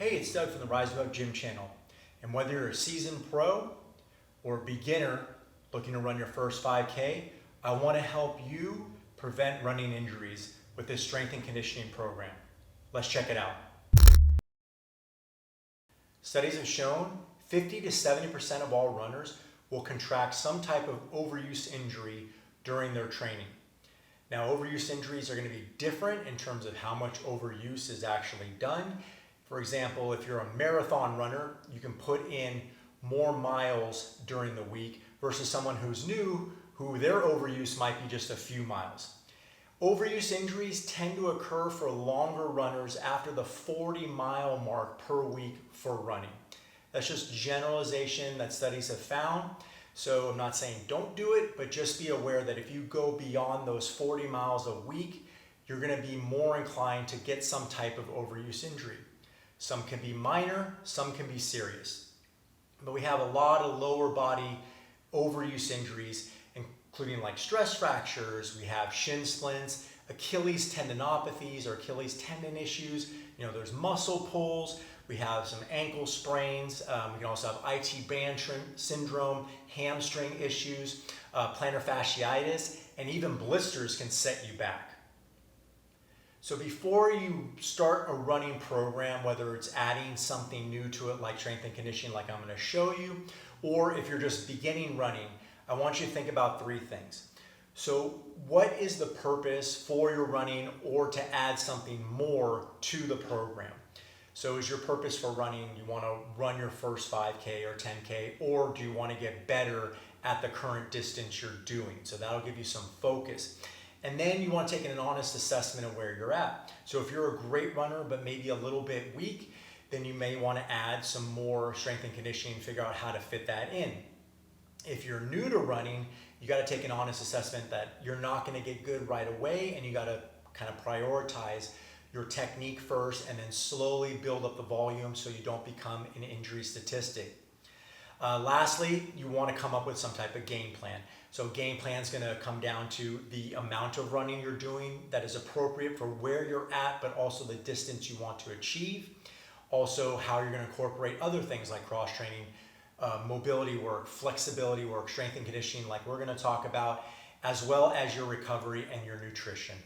Hey, it's Doug from the Rise Above Gym channel. And whether you're a seasoned pro or beginner looking to run your first 5K, I want to help you prevent running injuries with this strength and conditioning program. Let's check it out. Studies have shown 50 to 70% of all runners will contract some type of overuse injury during their training. Now, overuse injuries are going to be different in terms of how much overuse is actually done. For example, if you're a marathon runner, you can put in more miles during the week versus someone who's new, who their overuse might be just a few miles. Overuse injuries tend to occur for longer runners after the 40-mile mark per week for running. That's just generalization that studies have found. So I'm not saying don't do it, but just be aware that if you go beyond those 40 miles a week, you're going to be more inclined to get some type of overuse injury. Some can be minor, some can be serious. But we have a lot of lower body overuse injuries, including like stress fractures. We have shin splints, Achilles tendinopathies or Achilles tendon issues. There's muscle pulls. We have some ankle sprains. We can also have IT band syndrome, hamstring issues, plantar fasciitis, and even blisters can set you back. So before you start a running program, whether it's adding something new to it like strength and conditioning like I'm going to show you, or if you're just beginning running, I want you to think about three things. So what is the purpose for your running or to add something more to the program? So is your purpose for running, you want to run your first 5K or 10K, or do you want to get better at the current distance you're doing? So that'll give you some focus. And then you want to take an honest assessment of where you're at. So if you're a great runner, but maybe a little bit weak, then you may want to add some more strength and conditioning and figure out how to fit that in. If you're new to running, you got to take an honest assessment that you're not going to get good right away, and you got to kind of prioritize your technique first and then slowly build up the volume so you don't become an injury statistic. Lastly, you want to come up with some type of game plan. So game plan is going to come down to the amount of running you're doing that is appropriate for where you're at, but also the distance you want to achieve. Also, how you're going to incorporate other things like cross-training, mobility work, flexibility work, strength and conditioning like we're going to talk about, as well as your recovery and your nutrition.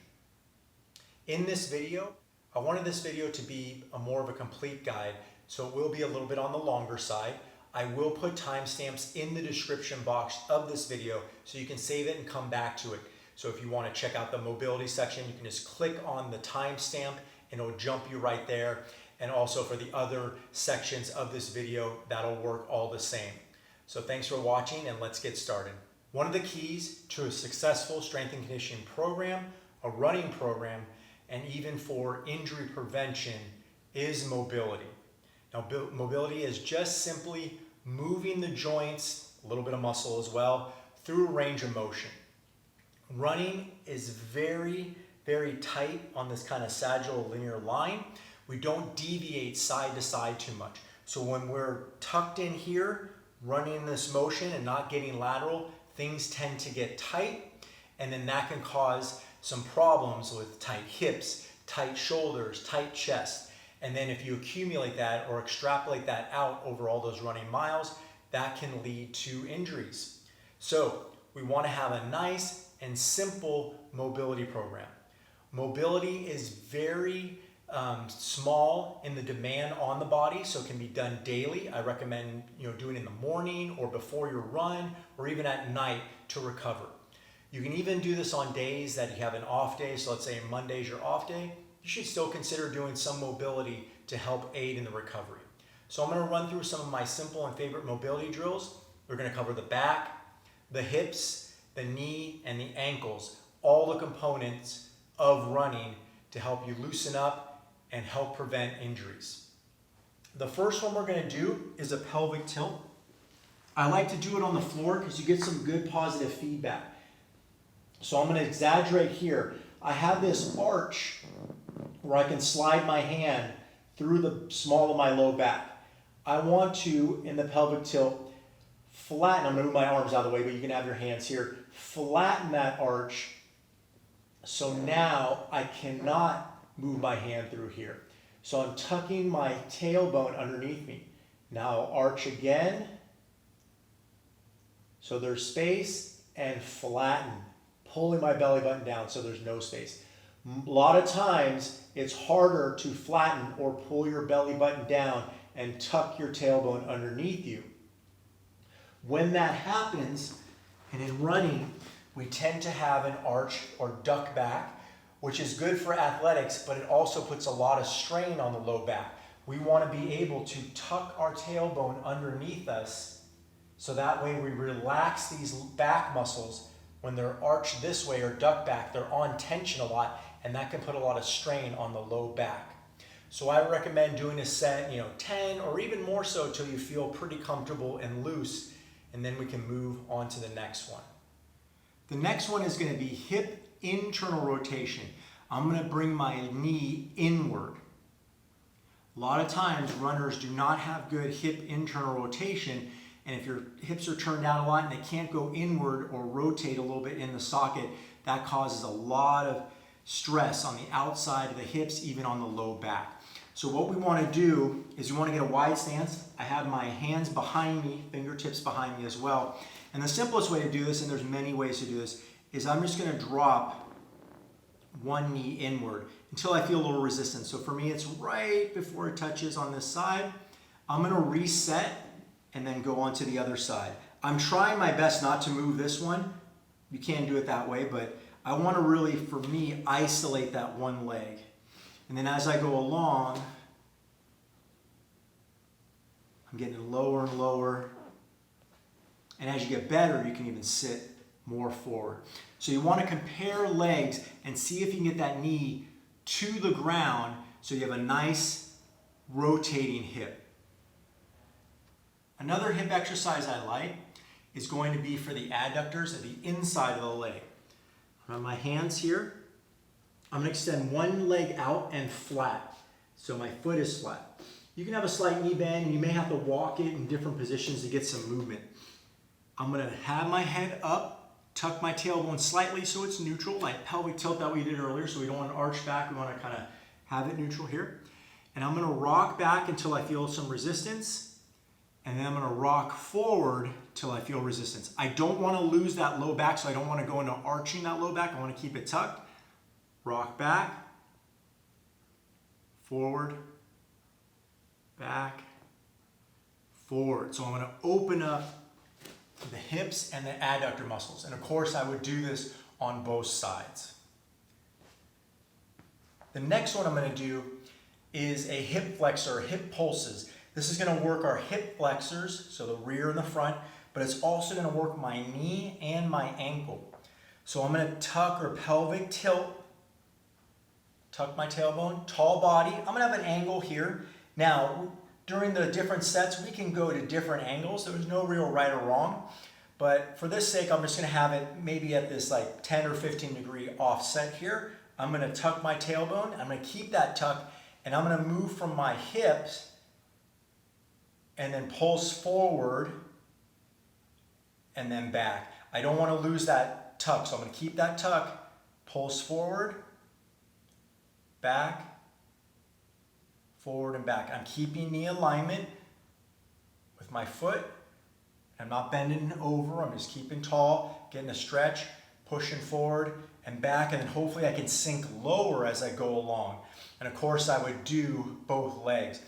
In this video, I wanted this video to be more of a complete guide, so it will be a little bit on the longer side. I will put timestamps in the description box of this video so you can save it and come back to it. So if you want to check out the mobility section, you can just click on the timestamp and it'll jump you right there. And also for the other sections of this video, that'll work all the same. So thanks for watching and let's get started. One of the keys to a successful strength and conditioning program, a running program, and even for injury prevention is mobility. Now, mobility is just simply moving the joints, a little bit of muscle as well, through a range of motion. Running is very, very tight on this kind of sagittal linear line. We don't deviate side to side too much. So when we're tucked in here, running this motion and not getting lateral, things tend to get tight, and then that can cause some problems with tight hips, tight shoulders, tight chest. And then if you accumulate that or extrapolate that out over all those running miles, that can lead to injuries. So we want to have a nice and simple mobility program. Mobility is very small in the demand on the body, so it can be done daily. I recommend doing it in the morning or before your run or even at night to recover. You can even do this on days that you have an off day. So let's say Monday's your off day. You should still consider doing some mobility to help aid in the recovery. So I'm going to run through some of my simple and favorite mobility drills. We're going to cover the back, the hips, the knee, and the ankles, all the components of running to help you loosen up and help prevent injuries. The first one we're going to do is a pelvic tilt. I like to do it on the floor because you get some good positive feedback. So I'm going to exaggerate here. I have this arch where I can slide my hand through the small of my low back. I want to, in the pelvic tilt, flatten, I'm going to move my arms out of the way, but you can have your hands here, flatten that arch so now I cannot move my hand through here. So I'm tucking my tailbone underneath me. Now arch again. So there's space, and flatten, pulling my belly button down so there's no space. A lot of times it's harder to flatten or pull your belly button down and tuck your tailbone underneath you. When that happens, and in running, we tend to have an arch or duck back, which is good for athletics, but it also puts a lot of strain on the low back. We want to be able to tuck our tailbone underneath us, so that way we relax these back muscles. When they're arched this way or duck back, they're on tension a lot, and that can put a lot of strain on the low back. So I recommend doing a set, 10 or even more so till you feel pretty comfortable and loose, and then we can move on to the next one. The next one is going to be hip internal rotation. I'm going to bring my knee inward. A lot of times runners do not have good hip internal rotation, and if your hips are turned down a lot and they can't go inward or rotate a little bit in the socket, that causes a lot of stress on the outside of the hips, even on the low back. So what we want to do is we want to get a wide stance. I have my hands behind me, fingertips behind me as well. And the simplest way to do this, and there's many ways to do this, is I'm just going to drop one knee inward until I feel a little resistance. So for me, it's right before it touches on this side. I'm going to reset and then go on to the other side. I'm trying my best not to move this one. You can do it that way, but I want to really, for me, isolate that one leg. And then as I go along, I'm getting lower and lower. And as you get better, you can even sit more forward. So you want to compare legs and see if you can get that knee to the ground so you have a nice rotating hip. Another hip exercise I like is going to be for the adductors at the inside of the leg. I have my hands here. I'm going to extend one leg out and flat, so my foot is flat. You can have a slight knee bend, and you may have to walk it in different positions to get some movement. I'm going to have my head up, tuck my tailbone slightly so it's neutral, like pelvic tilt that we did earlier, so we don't want to arch back. We want to kind of have it neutral here. And I'm going to rock back until I feel some resistance, and then I'm going to rock forward till I feel resistance. I don't want to lose that low back, so I don't want to go into arching that low back. I want to keep it tucked. Rock back, forward, back, forward. So I'm going to open up the hips and the adductor muscles. And of course, I would do this on both sides. The next one I'm going to do is a hip flexor, hip pulses. This is going to work our hip flexors, so the rear and the front, but it's also going to work my knee and my ankle. So I'm going to tuck or pelvic tilt, tuck my tailbone, tall body. I'm going to have an angle here. Now, during the different sets, we can go to different angles. There's no real right or wrong. But for this sake, I'm just going to have it maybe at this like 10 or 15 degree offset here. I'm going to tuck my tailbone. I'm going to keep that tuck, and I'm going to move from my hips and then pulse forward and then back. I don't want to lose that tuck, so I'm going to keep that tuck, pulse forward, back, forward and back. I'm keeping knee alignment with my foot. I'm not bending over. I'm just keeping tall, getting a stretch, pushing forward and back, and then hopefully I can sink lower as I go along. And of course, I would do both legs.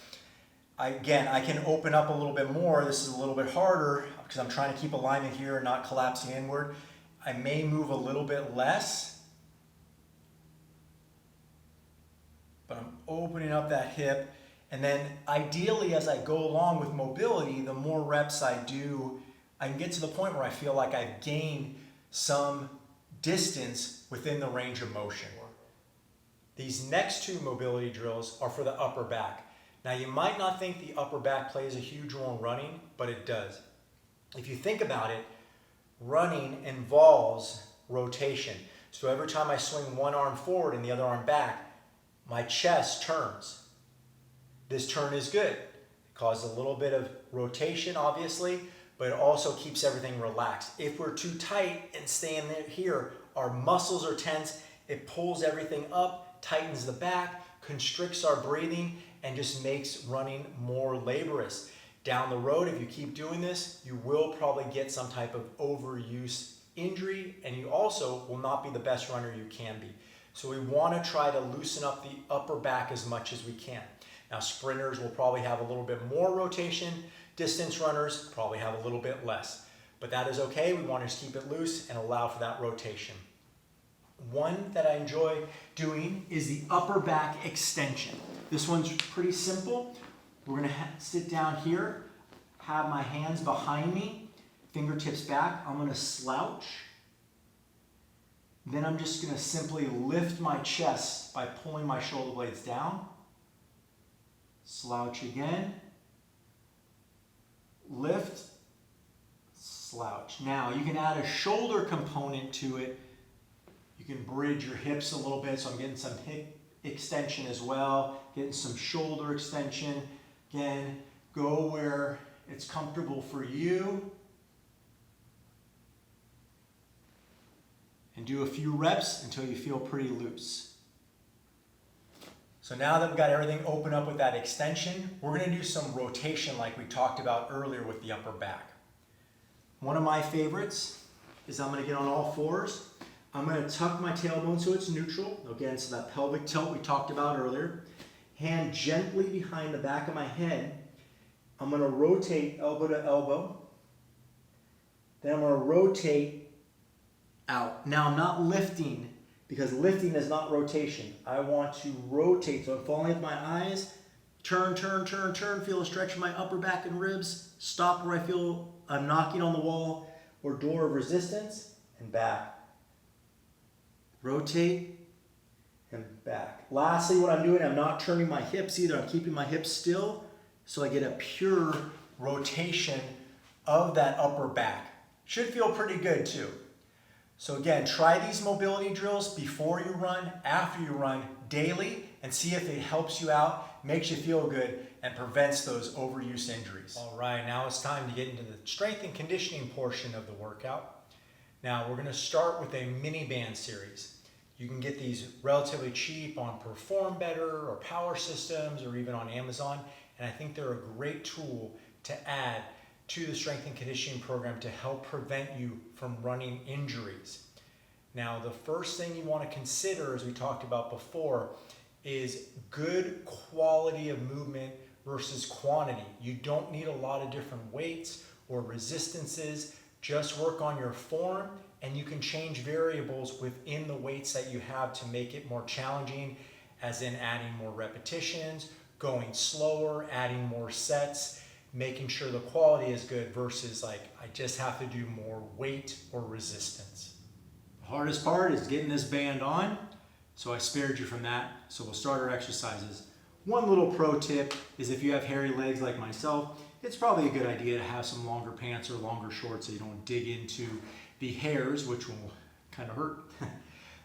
I can open up a little bit more. This is a little bit harder because I'm trying to keep alignment here and not collapsing inward. I may move a little bit less, but I'm opening up that hip. And then ideally, as I go along with mobility, the more reps I do, I can get to the point where I feel like I've gained some distance within the range of motion. These next two mobility drills are for the upper back. Now, you might not think the upper back plays a huge role in running, but it does. If you think about it, running involves rotation. So every time I swing one arm forward and the other arm back, my chest turns. This turn is good. It causes a little bit of rotation, obviously, but it also keeps everything relaxed. If we're too tight and staying here, our muscles are tense. It pulls everything up, tightens the back, constricts our breathing and just makes running more laborious. Down the road, if you keep doing this, you will probably get some type of overuse injury, and you also will not be the best runner you can be. So we want to try to loosen up the upper back as much as we can. Now, sprinters will probably have a little bit more rotation. Distance runners probably have a little bit less. But that is okay. We want to just keep it loose and allow for that rotation. One that I enjoy doing is the upper back extension. This one's pretty simple. We're going to sit down here, have my hands behind me, fingertips back. I'm going to slouch. Then I'm just going to simply lift my chest by pulling my shoulder blades down. Slouch again. Lift. Slouch. Now you can add a shoulder component to it. You can bridge your hips a little bit, so I'm getting some hip extension as well, getting some shoulder extension. Again, go where it's comfortable for you. And do a few reps until you feel pretty loose. So now that we've got everything open up with that extension, we're going to do some rotation like we talked about earlier with the upper back. One of my favorites is I'm going to get on all fours. I'm going to tuck my tailbone so it's neutral. Again, so that pelvic tilt we talked about earlier. Hand gently behind the back of my head. I'm going to rotate elbow to elbow. Then I'm going to rotate out. Now I'm not lifting because lifting is not rotation. I want to rotate. So I'm falling with my eyes. Turn, turn, turn, turn. Feel a stretch in my upper back and ribs. Stop where I feel I'm knocking on the wall or door of resistance and back. Rotate and back. Lastly, what I'm doing, I'm not turning my hips either. I'm keeping my hips still so I get a pure rotation of that upper back. Should feel pretty good too. So again, try these mobility drills before you run, after you run, daily, and see if it helps you out, makes you feel good, and prevents those overuse injuries. All right, now it's time to get into the strength and conditioning portion of the workout. Now we're going to start with a mini band series. You can get these relatively cheap on Perform Better or Power Systems or even on Amazon, and I think they're a great tool to add to the strength and conditioning program to help prevent you from running injuries. Now, the first thing you want to consider, as we talked about before, is good quality of movement versus quantity. You don't need a lot of different weights or resistances. Just work on your form, and you can change variables within the weights that you have to make it more challenging, as in adding more repetitions, going slower, adding more sets, making sure the quality is good versus like, I just have to do more weight or resistance. The hardest part is getting this band on, so I spared you from that. So we'll start our exercises. One little pro tip is if you have hairy legs like myself, it's probably a good idea to have some longer pants or longer shorts so you don't dig into the hairs, which will kind of hurt.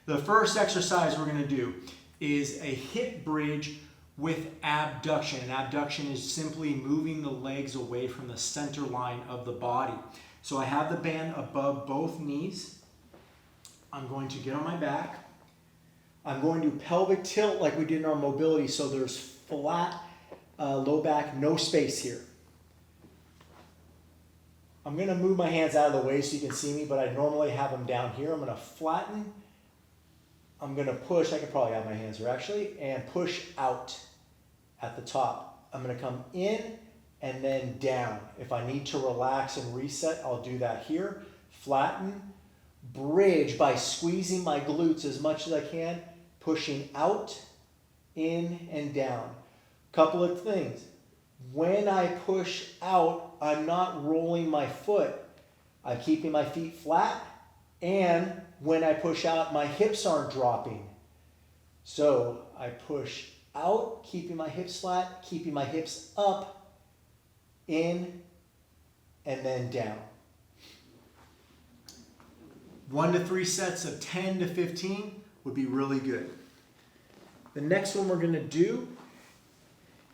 The first exercise we're going to do is a hip bridge with abduction. And abduction is simply moving the legs away from the center line of the body. So I have the band above both knees. I'm going to get on my back. I'm going to pelvic tilt like we did in our mobility, so there's flat low back, no space here. I'm going to move my hands out of the way so you can see me, but I normally have them down here. I'm going to flatten. I'm going to push. I could probably have my hands here actually, and push out at the top. I'm going to come in and then down. If I need to relax and reset, I'll do that here. Flatten, bridge by squeezing my glutes as much as I can, pushing out, in, and down. Couple of things. When I push out, I'm not rolling my foot. I'm keeping my feet flat, and when I push out, my hips aren't dropping. So I push out, keeping my hips flat, keeping my hips up, in, and then down. 1 to 3 sets of 10 to 15 would be really good. The next one we're going to do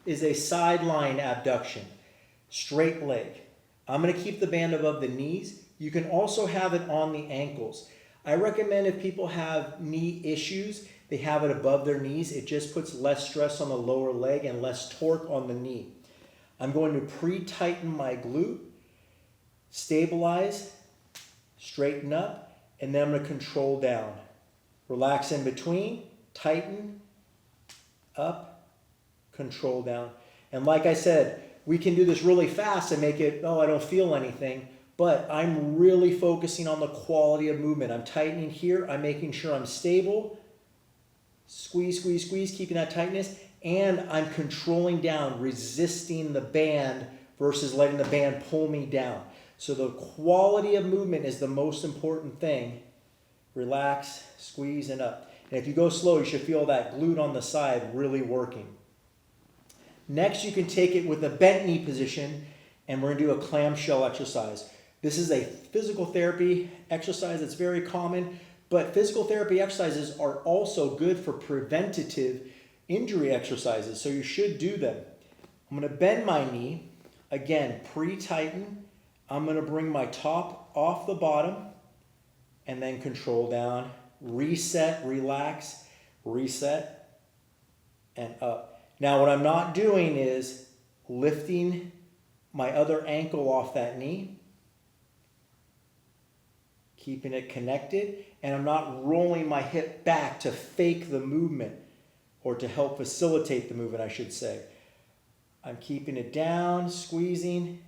is a sideline abduction, straight leg. I'm going to keep the band above the knees. You can also have it on the ankles. I recommend if people have knee issues they have it above their knees. It just puts less stress on the lower leg and less torque on the knee. I'm going to pre-tighten my glute, stabilize, straighten up, and then I'm going to control down. Relax in between, tighten, up, control down. And like I said, we can do this really fast and make it, oh, I don't feel anything, but I'm really focusing on the quality of movement. I'm tightening here, I'm making sure I'm stable, squeeze, squeeze, squeeze, keeping that tightness, and I'm controlling down, resisting the band versus letting the band pull me down. So the quality of movement is the most important thing. Relax, squeeze, and up. And if you go slow, you should feel that glute on the side really working. Next, you can take it with a bent knee position, and we're going to do a clamshell exercise. This is a physical therapy exercise that's very common, but physical therapy exercises are also good for preventative injury exercises, so you should do them. I'm going to bend my knee, again, pre-tighten. I'm going to bring my top off the bottom and then control down, reset, relax, reset, and up. Now what I'm not doing is lifting my other ankle off that knee, keeping it connected, and I'm not rolling my hip back to fake the movement, or to help facilitate the movement, I should say. I'm keeping it down, squeezing,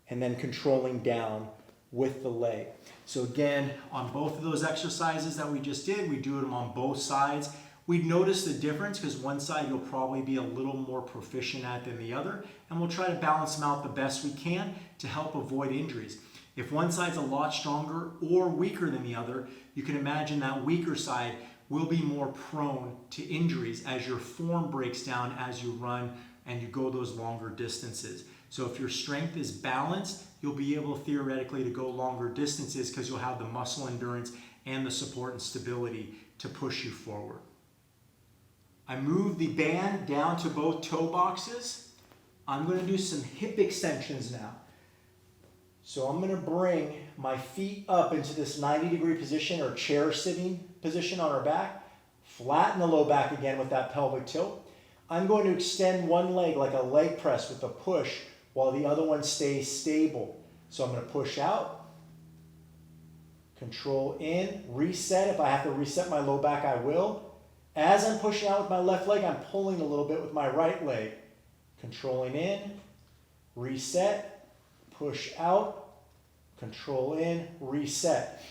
and then controlling down with the leg. So again, on both of those exercises that we just did, we do them on both sides. We'd notice the difference because one side you'll probably be a little more proficient at than the other, and we'll try to balance them out the best we can to help avoid injuries. If one side's a lot stronger or weaker than the other, you can imagine that weaker side will be more prone to injuries as your form breaks down as you run and you go those longer distances. So if your strength is balanced, you'll be able theoretically to go longer distances because you'll have the muscle endurance and the support and stability to push you forward. I move the band down to both toe boxes. I'm going to do some hip extensions now. So I'm going to bring my feet up into this 90-degree position or chair sitting position on our back. Flatten the low back again with that pelvic tilt. I'm going to extend one leg like a leg press with a push while the other one stays stable. So I'm going to push out, control in, reset. If I have to reset my low back, I will. As I'm pushing out with my left leg, I'm pulling a little bit with my right leg. Controlling in, reset. Push out, control in, reset.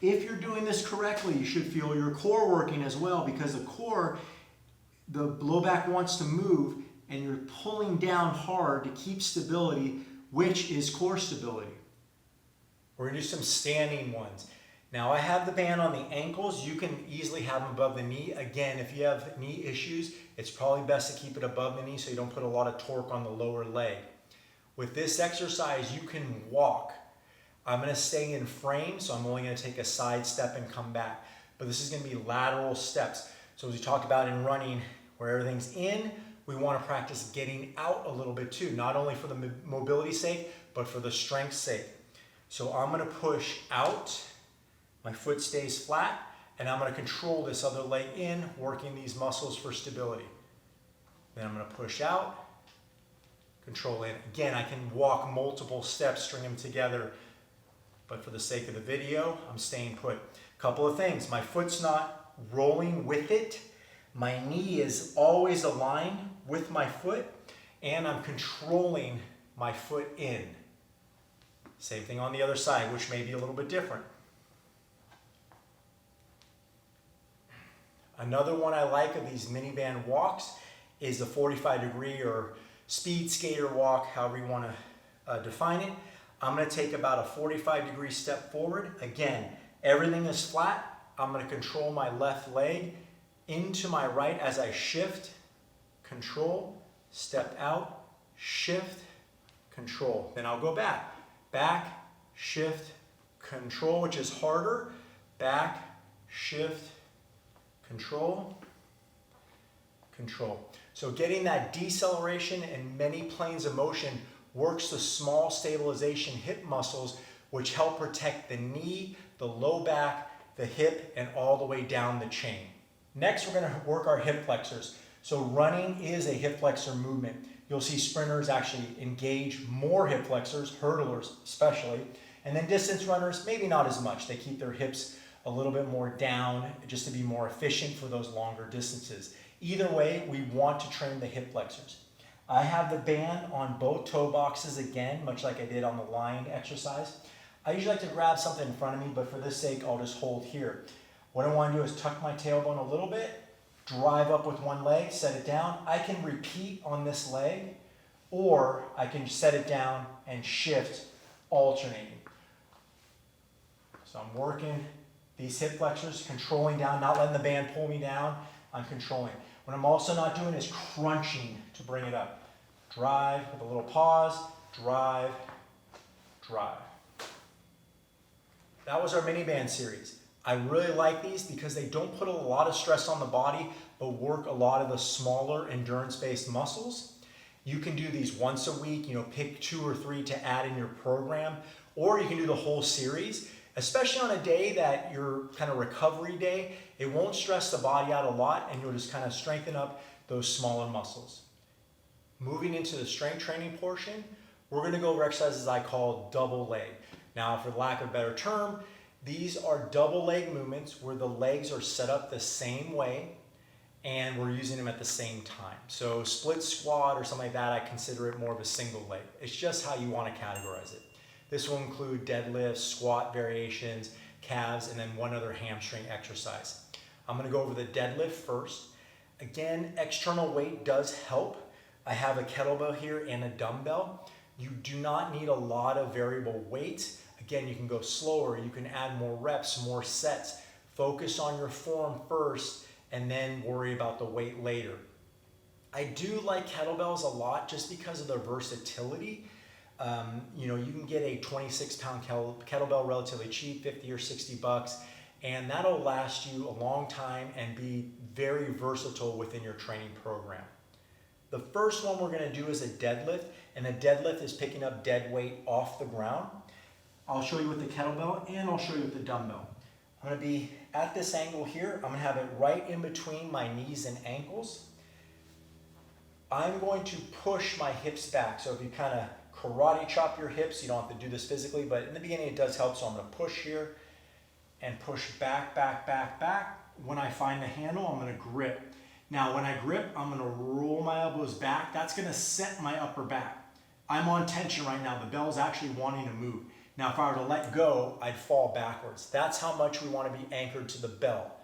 If you're doing this correctly, you should feel your core working as well because the core, the low back wants to move and you're pulling down hard to keep stability, which is core stability. We're going to do some standing ones. Now I have the band on the ankles. You can easily have them above the knee. Again, if you have knee issues, it's probably best to keep it above the knee so you don't put a lot of torque on the lower leg. With this exercise, you can walk. I'm going to stay in frame, so I'm only going to take a side step and come back. But this is going to be lateral steps. So as we talk about in running, where everything's in, we want to practice getting out a little bit too, not only for the mobility sake, but for the strength sake. So I'm going to push out, my foot stays flat, and I'm going to control this other leg in, working these muscles for stability. Then I'm going to push out, control in. Again, I can walk multiple steps, string them together, but for the sake of the video, I'm staying put. A couple of things. My foot's not rolling with it. My knee is always aligned with my foot, and I'm controlling my foot in. Same thing on the other side, which may be a little bit different. Another one I like of these minivan walks is the 45-degree or speed skater walk, however you want to define it. I'm going to take about a 45-degree step forward. Again, everything is flat. I'm going to control my left leg into my right as I shift, control, step out, shift, control. Then I'll go back. Back, shift, control, which is harder. Back, shift, control, control. So getting that deceleration and many planes of motion works the small stabilization hip muscles, which help protect the knee, the low back, the hip, and all the way down the chain. Next, we're gonna work our hip flexors. So running is a hip flexor movement. You'll see sprinters actually engage more hip flexors, hurdlers especially, and then distance runners, maybe not as much. They keep their hips a little bit more down just to be more efficient for those longer distances. Either way, we want to train the hip flexors. I have the band on both toe boxes again, much like I did on the line exercise. I usually like to grab something in front of me, but for this sake, I'll just hold here. What I want to do is tuck my tailbone a little bit, drive up with one leg, set it down. I can repeat on this leg, or I can set it down and shift, alternating. So I'm working these hip flexors, controlling down, not letting the band pull me down. I'm controlling. What I'm also not doing is crunching to bring it up. Drive with a little pause, drive, drive. That was our mini band series. I really like these because they don't put a lot of stress on the body, but work a lot of the smaller endurance-based muscles. You can do these once a week, pick 2 or 3 to add in your program, or you can do the whole series, especially on a day that your kind of recovery day. It won't stress the body out a lot, and you'll just kind of strengthen up those smaller muscles. Moving into the strength training portion, we're going to go over exercises I call double leg. Now, for lack of a better term, these are double leg movements where the legs are set up the same way and we're using them at the same time. So split squat or something like that, I consider it more of a single leg. It's just how you want to categorize it. This will include deadlifts, squat variations, calves, and then one other hamstring exercise. I'm going to go over the deadlift first. Again, external weight does help. I have a kettlebell here and a dumbbell. You do not need a lot of variable weight. Again, you can go slower, you can add more reps, more sets. Focus on your form first and then worry about the weight later. I do like kettlebells a lot just because of their versatility. You can get a 26-pound kettlebell relatively cheap, 50 or 60 bucks, and that'll last you a long time and be very versatile within your training program. The first one we're going to do is a deadlift, and a deadlift is picking up dead weight off the ground. I'll show you with the kettlebell and I'll show you with the dumbbell. I'm going to be at this angle here. I'm going to have it right in between my knees and ankles. I'm going to push my hips back. So if you kind of karate chop your hips, you don't have to do this physically, but in the beginning it does help. So I'm going to push here and push back, back, back, back. When I find the handle, I'm going to grip. Now when I grip, I'm going to roll my elbows back. That's going to set my upper back. I'm on tension right now. The bell's actually wanting to move. Now, if I were to let go, I'd fall backwards. That's how much we want to be anchored to the bell.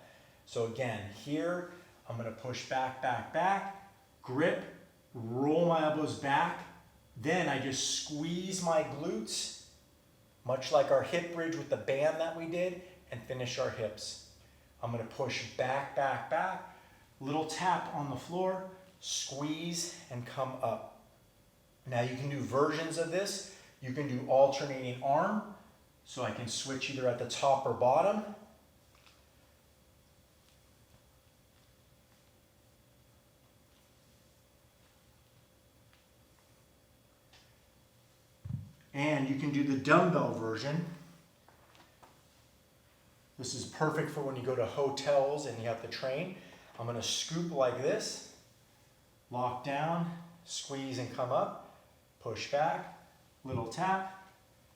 So again, here, I'm going to push back, back, back, grip, roll my elbows back. Then I just squeeze my glutes, much like our hip bridge with the band that we did, and finish our hips. I'm going to push back, back, back, little tap on the floor, squeeze, and come up. Now you can do versions of this. You can do alternating arm, so I can switch either at the top or bottom. And you can do the dumbbell version. This is perfect for when you go to hotels and you have to train. I'm going to scoop like this, lock down, squeeze and come up, push back. Little tap,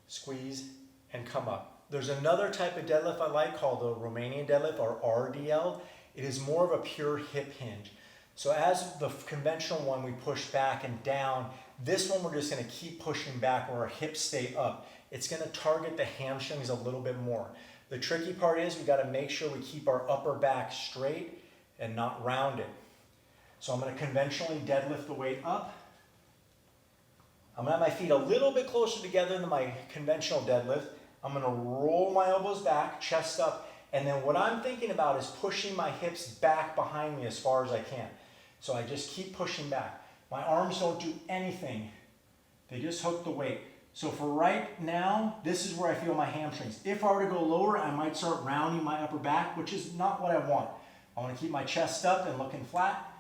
squeeze, and come up. There's another type of deadlift I like called the Romanian deadlift, or RDL. It is more of a pure hip hinge. So as the conventional one, we push back and down. This one, we're just going to keep pushing back where our hips stay up. It's going to target the hamstrings a little bit more. The tricky part is we got to make sure we keep our upper back straight and not rounded. So I'm going to conventionally deadlift the weight up. I'm going to have my feet a little bit closer together than my conventional deadlift. I'm going to roll my elbows back, chest up, and then what I'm thinking about is pushing my hips back behind me as far as I can. So I just keep pushing back. My arms don't do anything. They just hook the weight. So for right now, this is where I feel my hamstrings. If I were to go lower, I might start rounding my upper back, which is not what I want. I want to keep my chest up and looking flat,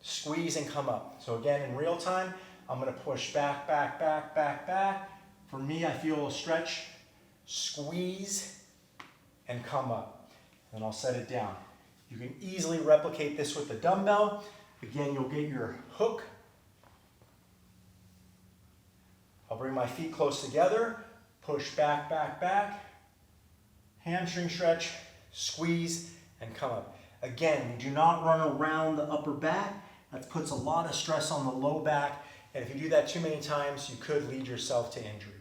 squeeze and come up. So again, in real time, I'm going to push back, back, back, back, back. For me, I feel a stretch, squeeze, and come up. Then I'll set it down. You can easily replicate this with the dumbbell. Again, you'll get your hook. I'll bring my feet close together, push back, back, back, hamstring stretch, squeeze, and come up. Again, we do not run around the upper back. That puts a lot of stress on the low back, and if you do that too many times, you could lead yourself to injury.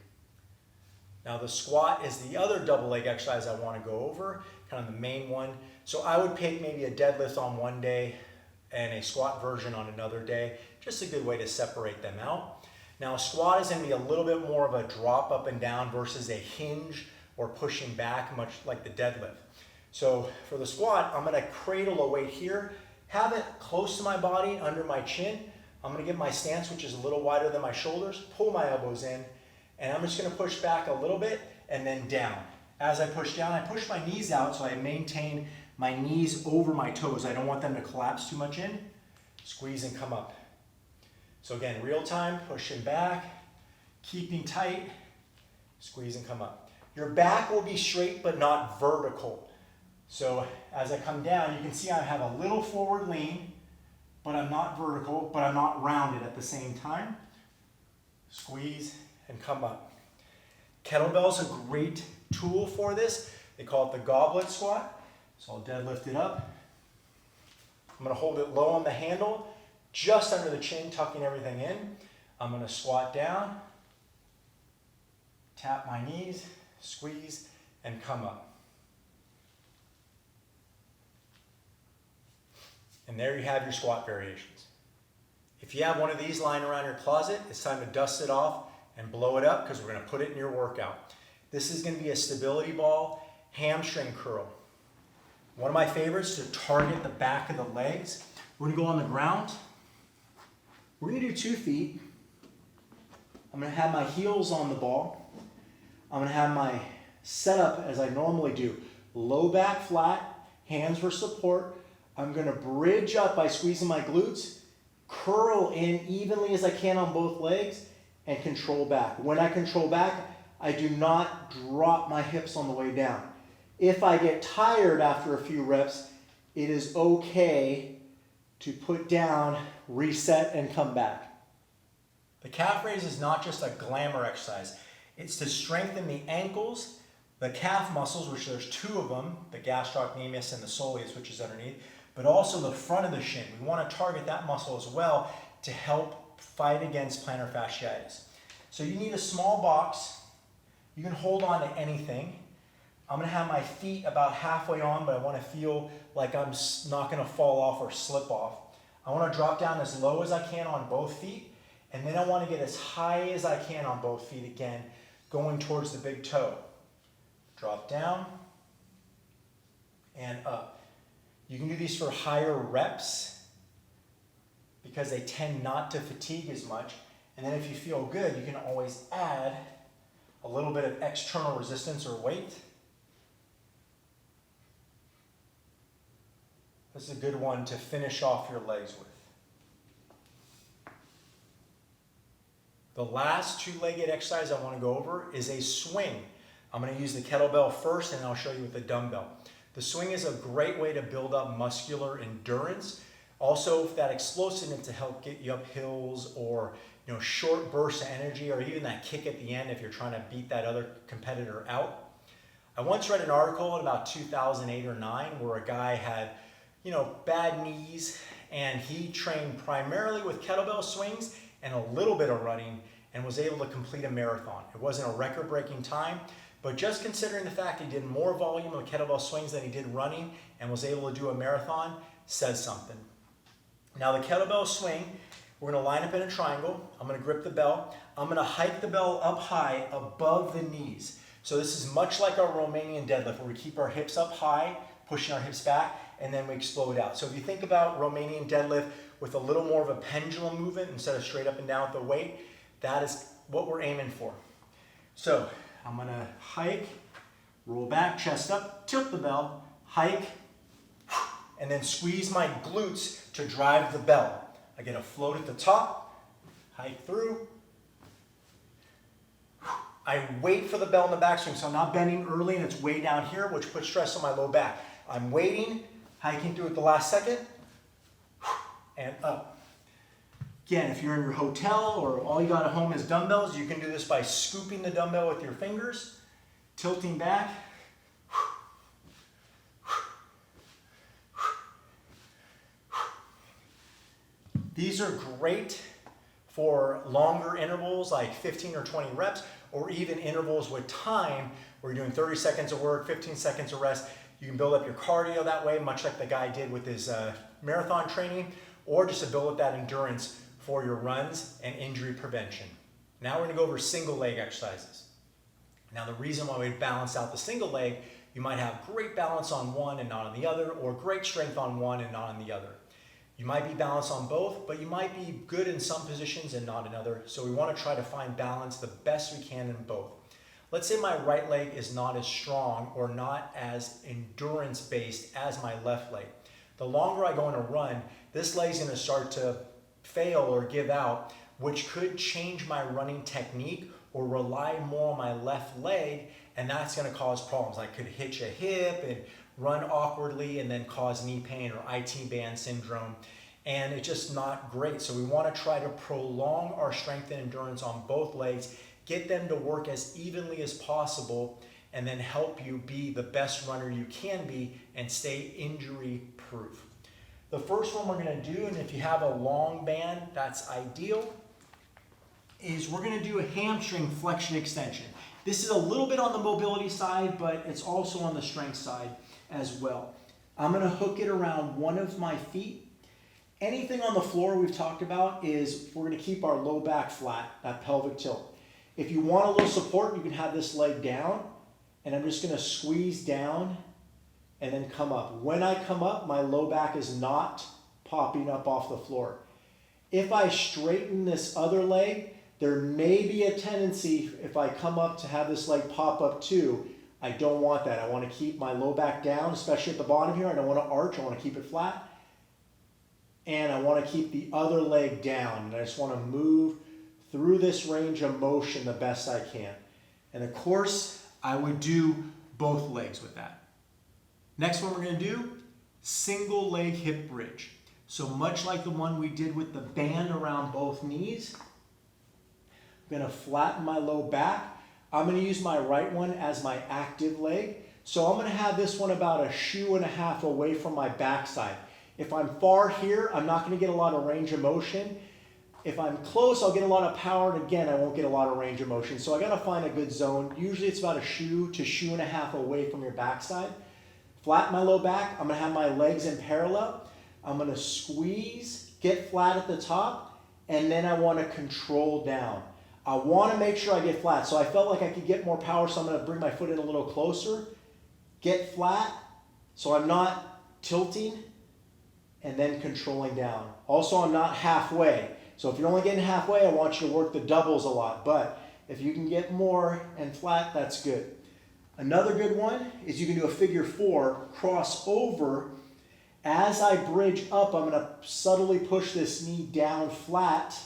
Now the squat is the other double leg exercise I want to go over, kind of the main one. So I would pick maybe a deadlift on one day and a squat version on another day. Just a good way to separate them out. Now a squat is going to be a little bit more of a drop up and down versus a hinge or pushing back, much like the deadlift. So for the squat, I'm going to cradle a weight here, have it close to my body, under my chin. I'm going to get my stance, which is a little wider than my shoulders, pull my elbows in, and I'm just going to push back a little bit and then down. As I push down, I push my knees out so I maintain my knees over my toes. I don't want them to collapse too much in. Squeeze and come up. So again, real time, pushing back, keeping tight, squeeze and come up. Your back will be straight but not vertical. So as I come down, you can see I have a little forward lean, but I'm not vertical, but I'm not rounded at the same time. Squeeze and come up. Kettlebell's a great tool for this. They call it the goblet squat. So I'll deadlift it up. I'm going to hold it low on the handle, just under the chin, tucking everything in. I'm going to squat down, tap my knees, squeeze, and come up. And there you have your squat variations. If you have one of these lying around your closet, it's time to dust it off and blow it up because we're going to put it in your workout. This is going to be a stability ball hamstring curl. One of my favorites to target the back of the legs. We're going to go on the ground. We're going to do 2 feet. I'm going to have my heels on the ball. I'm going to have my setup as I normally do. Low back flat, hands for support. I'm going to bridge up by squeezing my glutes, curl in evenly as I can on both legs, and control back. When I control back, I do not drop my hips on the way down. If I get tired after a few reps, it is okay to put down, reset, and come back. The calf raise is not just a glamour exercise. It's to strengthen the ankles, the calf muscles, which there's 2 of them, the gastrocnemius and the soleus, which is underneath, but also the front of the shin. We want to target that muscle as well to help fight against plantar fasciitis. So you need a small box. You can hold on to anything. I'm going to have my feet about halfway on, but I want to feel like I'm not going to fall off or slip off. I want to drop down as low as I can on both feet, and then I want to get as high as I can on both feet again, going towards the big toe. Drop down and up. You can do these for higher reps because they tend not to fatigue as much. And then if you feel good, you can always add a little bit of external resistance or weight. This is a good one to finish off your legs with. The last 2-legged exercise I want to go over is a swing. I'm going to use the kettlebell first, and I'll show you with the dumbbell. The swing is a great way to build up muscular endurance. Also, that explosiveness to help get you up hills, or short bursts of energy, or even that kick at the end if you're trying to beat that other competitor out. I once read an article in about 2008 or 9 where a guy had bad knees, and he trained primarily with kettlebell swings and a little bit of running, and was able to complete a marathon. It wasn't a record-breaking time, but just considering the fact he did more volume of kettlebell swings than he did running and was able to do a marathon says something. Now the kettlebell swing, we're going to line up in a triangle. I'm going to grip the bell. I'm going to hike the bell up high above the knees. So this is much like our Romanian deadlift, where we keep our hips up high, pushing our hips back, and then we explode out. So if you think about Romanian deadlift with a little more of a pendulum movement instead of straight up and down with the weight, that is what we're aiming for. So I'm going to hike, roll back, chest up, tilt the bell, hike, and then squeeze my glutes to drive the bell. I get a float at the top, hike through. I wait for the bell in the backswing, so I'm not bending early and it's way down here, which puts stress on my low back. I'm waiting, hiking through it the last second, and up. Again, if you're in your hotel or all you got at home is dumbbells, you can do this by scooping the dumbbell with your fingers, tilting back. These are great for longer intervals like 15 or 20 reps, or even intervals with time where you're doing 30 seconds of work, 15 seconds of rest. You can build up your cardio that way, much like the guy did with his marathon training, or just to build up that endurance for your runs and injury prevention. Now we're gonna go over single leg exercises. Now the reason why we balance out the single leg, you might have great balance on one and not on the other, or great strength on one and not on the other. You might be balanced on both, but you might be good in some positions and not in other. So we want to try to find balance the best we can in both. Let's say my right leg is not as strong or not as endurance based as my left leg. The longer I go on a run, this leg's going to start to fail or give out, which could change my running technique or rely more on my left leg, and that's going to cause problems. I could hitch a hip and run awkwardly and then cause knee pain or IT band syndrome, and it's just not great. So we want to try to prolong our strength and endurance on both legs, get them to work as evenly as possible, and then help you be the best runner you can be and stay injury proof. The first one we're going to do, and if you have a long band, that's ideal, is we're going to do a hamstring flexion extension. This is a little bit on the mobility side, but it's also on the strength side as well. I'm going to hook it around one of my feet. Anything on the floor we've talked about is we're going to keep our low back flat, that pelvic tilt. If you want a little support, you can have this leg down, and I'm just going to squeeze down and then come up. When I come up, my low back is not popping up off the floor. If I straighten this other leg, there may be a tendency, if I come up, to have this leg pop up too. I don't want that. I want to keep my low back down, especially at the bottom here. I don't want to arch. I want to keep it flat. And I want to keep the other leg down. And I just want to move through this range of motion the best I can. And of course, I would do both legs with that. Next one we're going to do, single leg hip bridge. So much like the one we did with the band around both knees, I'm going to flatten my low back. I'm going to use my right one as my active leg. So I'm going to have this one about a shoe and a half away from my backside. If I'm far here, I'm not going to get a lot of range of motion. If I'm close, I'll get a lot of power, and again, I won't get a lot of range of motion. So I got to find a good zone. Usually it's about a shoe to shoe and a half away from your backside. Flatten my low back. I'm going to have my legs in parallel. I'm going to squeeze, get flat at the top, and then I want to control down. I want to make sure I get flat. So I felt like I could get more power, so I'm going to bring my foot in a little closer, get flat, so I'm not tilting, and then controlling down. Also, I'm not halfway. So if you're only getting halfway, I want you to work the doubles a lot. But if you can get more and flat, that's good. Another good one is you can do a figure 4, cross over. As I bridge up, I'm going to subtly push this knee down flat.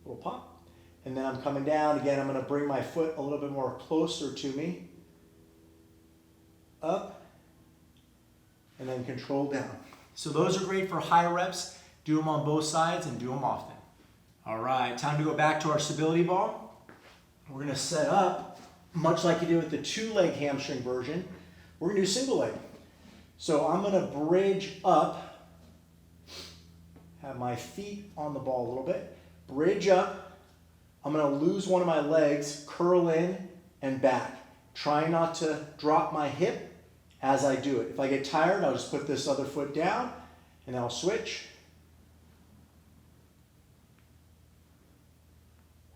Little pop. And then I'm coming down. Again, I'm going to bring my foot a little bit more closer to me. Up. And then control down. So those are great for high reps. Do them on both sides and do them often. All right, time to go back to our stability ball. We're going to set up, much like you did with the 2-leg hamstring version, we're going to do single leg. So I'm going to bridge up, have my feet on the ball a little bit, bridge up. I'm going to lose one of my legs, curl in and back. Try not to drop my hip as I do it. If I get tired, I'll just put this other foot down and I'll switch.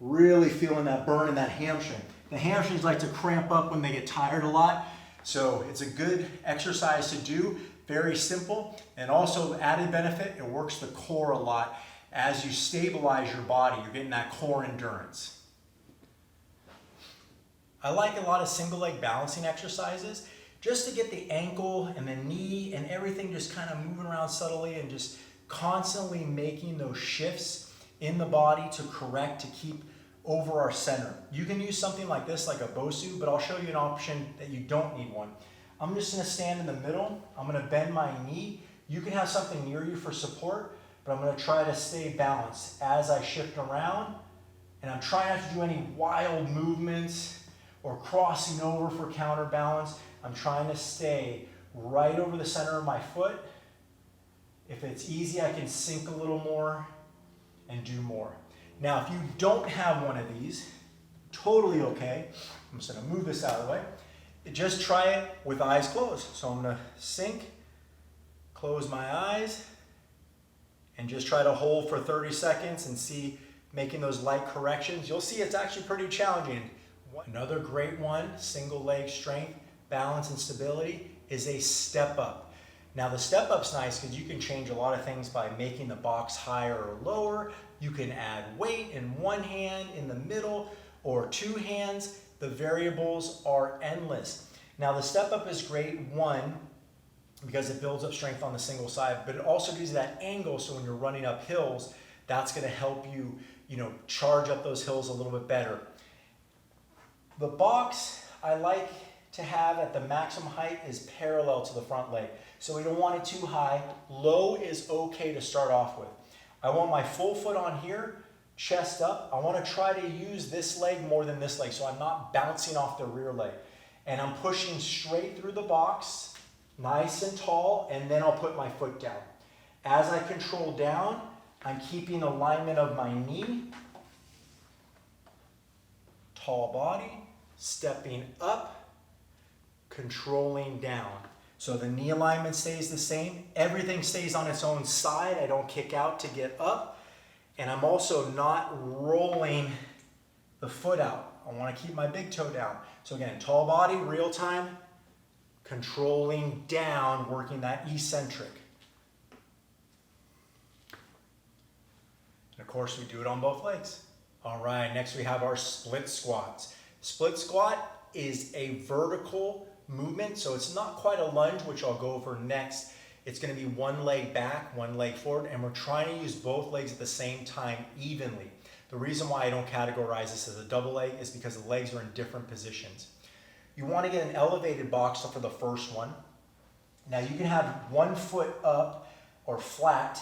Really feeling that burn in that hamstring. The hamstrings like to cramp up when they get tired a lot. So it's a good exercise to do, very simple. And also added benefit, it works the core a lot. As you stabilize your body, you're getting that core endurance. I like a lot of single leg balancing exercises just to get the ankle and the knee and everything just kind of moving around subtly and just constantly making those shifts in the body to correct, to keep over our center. You can use something like this, like a Bosu, but I'll show you an option that you don't need one. I'm just gonna stand in the middle. I'm gonna bend my knee. You can have something near you for support, but I'm gonna try to stay balanced as I shift around. And I'm trying not to do any wild movements or crossing over for counterbalance. I'm trying to stay right over the center of my foot. If it's easy, I can sink a little more and do more. Now, if you don't have one of these, totally okay. I'm just gonna move this out of the way. Just try it with eyes closed. So I'm gonna sink, close my eyes, and just try to hold for 30 seconds and see, making those light corrections. You'll see it's actually pretty challenging. Another great one, single leg strength, balance and stability, is a step up. Now the step up's nice because you can change a lot of things by making the box higher or lower. You can add weight in one hand, in the middle, or two hands. The variables are endless. Now the step up is great, one, because it builds up strength on the single side, but it also gives you that angle, so when you're running up hills, that's gonna help you, charge up those hills a little bit better. The box I like to have at the maximum height is parallel to the front leg. So we don't want it too high. Low is okay to start off with. I want my full foot on here, chest up. I want to try to use this leg more than this leg, so I'm not bouncing off the rear leg. And I'm pushing straight through the box, nice and tall, and then I'll put my foot down. As I control down, I'm keeping alignment of my knee, tall body, stepping up, controlling down. So the knee alignment stays the same. Everything stays on its own side. I don't kick out to get up. And I'm also not rolling the foot out. I want to keep my big toe down. So again, tall body, real time, controlling down, working that eccentric. And of course, we do it on both legs. All right, next we have our split squats. Split squat is a vertical movement, so it's not quite a lunge, which I'll go over next. It's going to be one leg back, one leg forward, and we're trying to use both legs at the same time evenly. The reason why I don't categorize this as a double leg is because the legs are in different positions. You want to get an elevated box for the first one. Now you can have one foot up or flat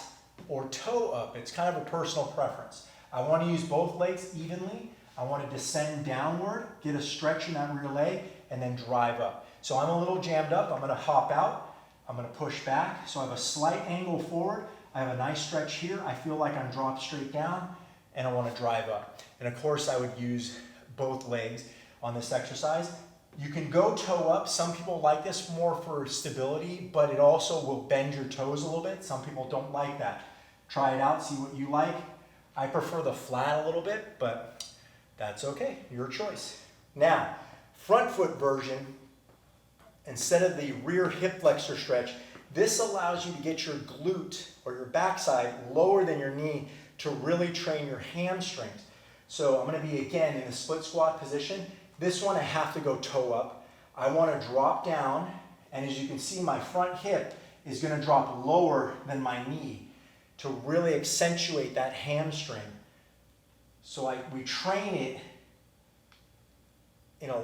or toe up. It's kind of a personal preference. I want to use both legs evenly. I want to descend downward, get a stretch in that rear leg, and then drive up. So I'm a little jammed up. I'm going to hop out. I'm going to push back. So I have a slight angle forward. I have a nice stretch here. I feel like I'm dropped straight down, and I want to drive up. And of course, I would use both legs on this exercise. You can go toe up. Some people like this more for stability, but it also will bend your toes a little bit. Some people don't like that. Try it out, see what you like. I prefer the flat a little bit, but that's okay, your choice. Now, front foot version, instead of the rear hip flexor stretch, this allows you to get your glute or your backside lower than your knee to really train your hamstrings. So I'm gonna be, again, in the split squat position. This one I have to go toe up. I wanna drop down, and as you can see, my front hip is gonna drop lower than my knee to really accentuate that hamstring. So we train it in a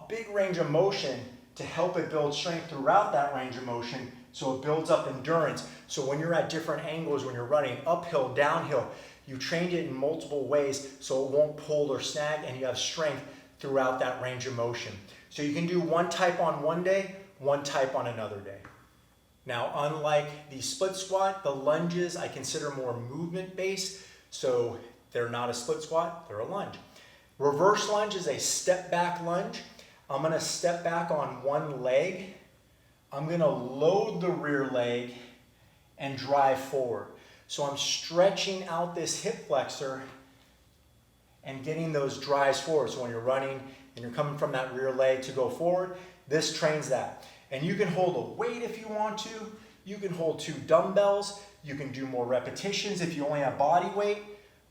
big range of motion to help it build strength throughout that range of motion, so it builds up endurance. So when you're at different angles, when you're running uphill, downhill, you trained it in multiple ways so it won't pull or snag, and you have strength throughout that range of motion. So you can do one type on one day, one type on another day. Now, unlike the split squat, the lunges I consider more movement-based, so they're not a split squat, they're a lunge. Reverse lunge is a step back lunge. I'm gonna step back on one leg. I'm gonna load the rear leg and drive forward. So I'm stretching out this hip flexor and getting those drives forward. So when you're running and you're coming from that rear leg to go forward, this trains that. And you can hold a weight if you want to. You can hold 2 dumbbells. You can do more repetitions if you only have body weight.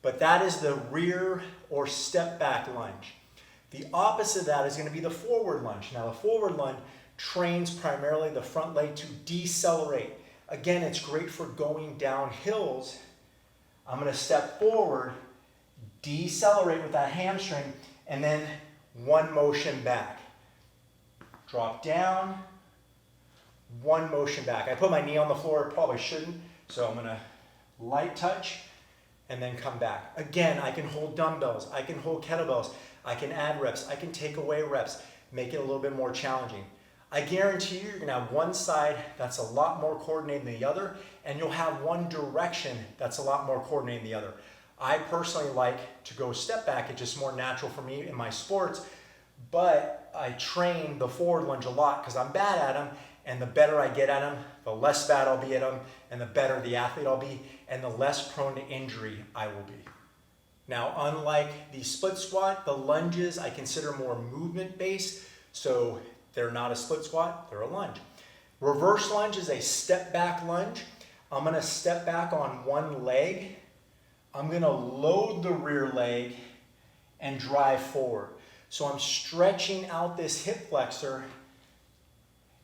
But that is the rear or step back lunge. The opposite of that is going to be the forward lunge. Now the forward lunge trains primarily the front leg to decelerate. Again, it's great for going down hills. I'm going to step forward, decelerate with that hamstring, and then one motion back. Drop down, one motion back. I put my knee on the floor, probably shouldn't, so I'm gonna light touch and then come back. Again, I can hold dumbbells, I can hold kettlebells, I can add reps, I can take away reps, make it a little bit more challenging. I guarantee you're gonna have one side that's a lot more coordinated than the other, and you'll have one direction that's a lot more coordinated than the other. I personally like to go step back. It's just more natural for me in my sports, but I train the forward lunge a lot because I'm bad at them, and the better I get at them, the less bad I'll be at them, and the better the athlete I'll be, and the less prone to injury I will be. Now, unlike the split squat, the lunges I consider more movement-based, so they're not a split squat, they're a lunge. Reverse lunge is a step back lunge. I'm gonna step back on one leg. I'm gonna load the rear leg and drive forward. So I'm stretching out this hip flexor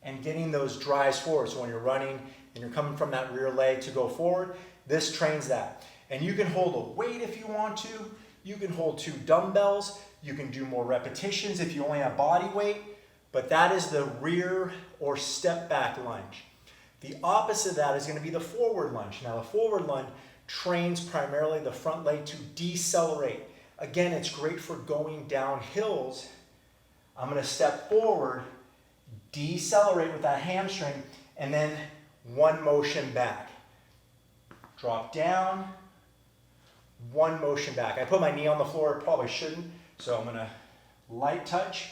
and getting those drives forward. So when you're running and you're coming from that rear leg to go forward, this trains that. And you can hold a weight if you want to. You can hold 2 dumbbells. You can do more repetitions if you only have body weight. But that is the rear or step back lunge. The opposite of that is going to be the forward lunge. Now the forward lunge trains primarily the front leg to decelerate. Again, it's great for going down hills. I'm going to step forward, decelerate with that hamstring, and then one motion back. Drop down, one motion back. I put my knee on the floor, probably shouldn't, so I'm going to light touch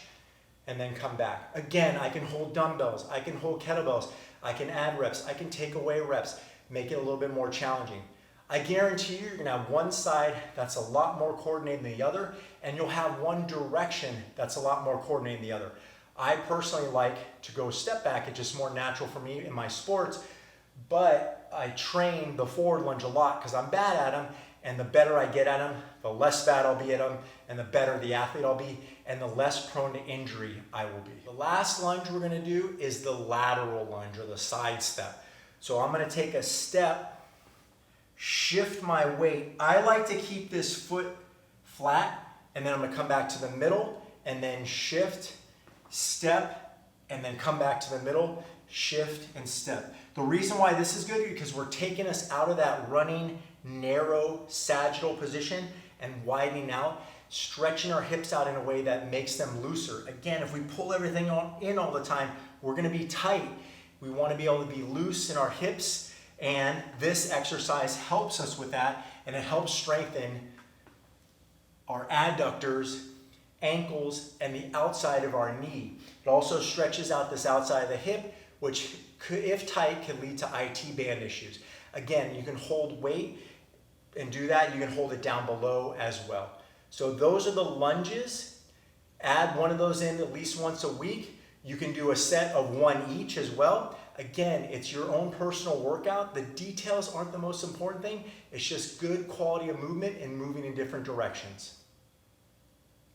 and then come back. Again, I can hold dumbbells, I can hold kettlebells, I can add reps, I can take away reps, make it a little bit more challenging. I guarantee you're gonna have one side that's a lot more coordinated than the other, and you'll have one direction that's a lot more coordinated than the other. I personally like to go step back. It's just more natural for me in my sports, but I train the forward lunge a lot because I'm bad at them, and the better I get at them, the less bad I'll be at them, and the better the athlete I'll be, and the less prone to injury I will be. The last lunge we're gonna do is the lateral lunge or the side step. So I'm gonna take a step, shift my weight. I like to keep this foot flat, and then I'm gonna come back to the middle, and then shift, step, and then come back to the middle, shift, and step. The reason why this is good is because we're taking us out of that running, narrow, sagittal position and widening out, stretching our hips out in a way that makes them looser. Again, if we pull everything in all the time, we're gonna be tight. We wanna be able to be loose in our hips, and this exercise helps us with that, and it helps strengthen our adductors, ankles, and the outside of our knee. It also stretches out this outside of the hip, which, if tight, can lead to IT band issues. Again, you can hold weight and do that. You can hold it down below as well. So those are the lunges. Add one of those in at least once a week. You can do a set of 1 each as well. Again, it's your own personal workout. The details aren't the most important thing. It's just good quality of movement and moving in different directions.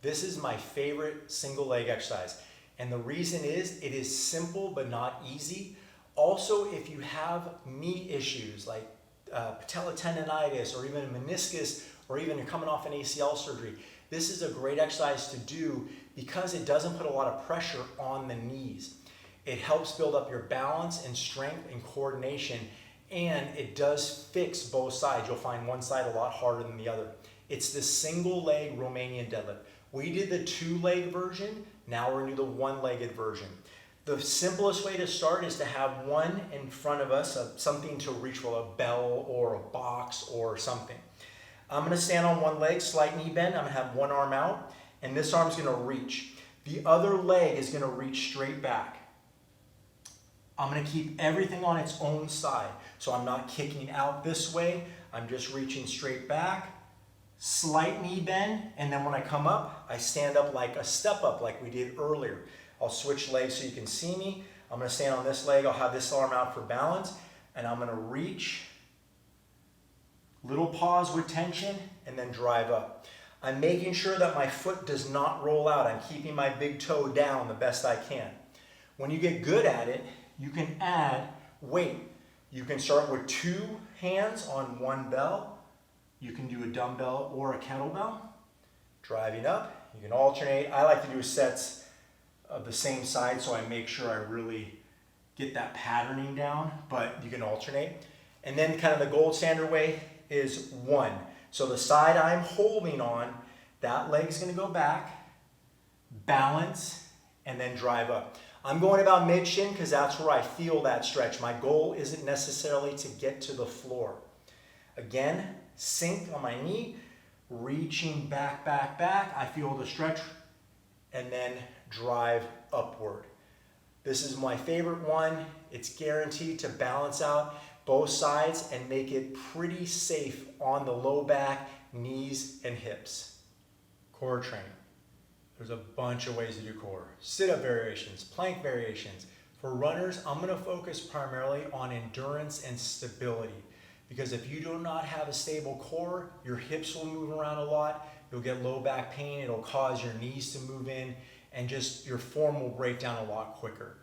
This is my favorite single leg exercise. And the reason is, it is simple but not easy. Also, if you have knee issues like patella tendonitis or even a meniscus, or even you're coming off an ACL surgery, this is a great exercise to do because it doesn't put a lot of pressure on the knees. It helps build up your balance and strength and coordination, and it does fix both sides. You'll find one side a lot harder than the other. It's the single leg Romanian deadlift. We did the 2-leg version, now we're gonna do the 1-legged version. The simplest way to start is to have one in front of us, something to reach for, a bell or a box or something. I'm gonna stand on one leg, slight knee bend. I'm gonna have one arm out, and this arm's gonna reach. The other leg is gonna reach straight back. I'm gonna keep everything on its own side. So I'm not kicking out this way. I'm just reaching straight back, slight knee bend, and then when I come up, I stand up like a step up like we did earlier. I'll switch legs so you can see me. I'm gonna stand on this leg. I'll have this arm out for balance, and I'm gonna reach, little pause with tension, and then drive up. I'm making sure that my foot does not roll out. I'm keeping my big toe down the best I can. When you get good at it, you can add weight. You can start with 2 hands on one bell, You can do a dumbbell or a kettlebell. Driving up, you can alternate. I like to do sets of the same side so I make sure I really get that patterning down, but you can alternate. And then kind of the gold standard way is one. So the side I'm holding on, that leg's gonna go back, balance, and then drive up. I'm going about mid shin because that's where I feel that stretch. My goal isn't necessarily to get to the floor. Again, sink on my knee, reaching back, back, back. I feel the stretch, and then drive upward. This is my favorite one. It's guaranteed to balance out both sides and make it pretty safe on the low back, knees, and hips. Core training. There's a bunch of ways to do core. Sit-up variations, plank variations. For runners, I'm gonna focus primarily on endurance and stability, because if you do not have a stable core, your hips will move around a lot, you'll get low back pain, it'll cause your knees to move in, and just your form will break down a lot quicker.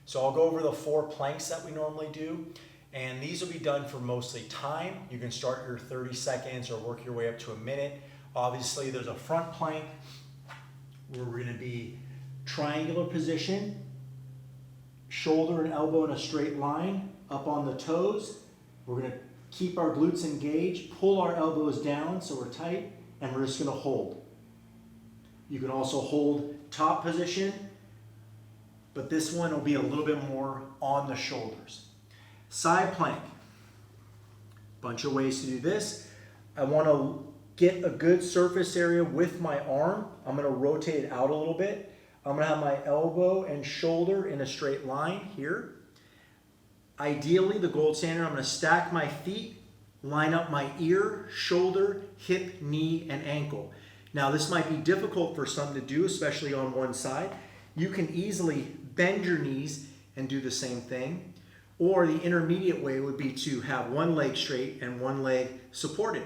So I'll go over the 4 planks that we normally do, and these will be done for mostly time. You can start your 30 seconds or work your way up to a minute. Obviously, there's a front plank where we're gonna be triangular position, shoulder and elbow in a straight line, up on the toes. We're gonna keep our glutes engaged, pull our elbows down so we're tight, and we're just gonna hold. You can also hold top position, but this one will be a little bit more on the shoulders. Side plank. Bunch of ways to do this. I wanna get a good surface area with my arm. I'm gonna rotate it out a little bit. I'm gonna have my elbow and shoulder in a straight line here. Ideally, the gold standard, I'm gonna stack my feet, line up my ear, shoulder, hip, knee, and ankle. Now, this might be difficult for some to do, especially on one side. You can easily bend your knees and do the same thing. Or the intermediate way would be to have one leg straight and one leg supported.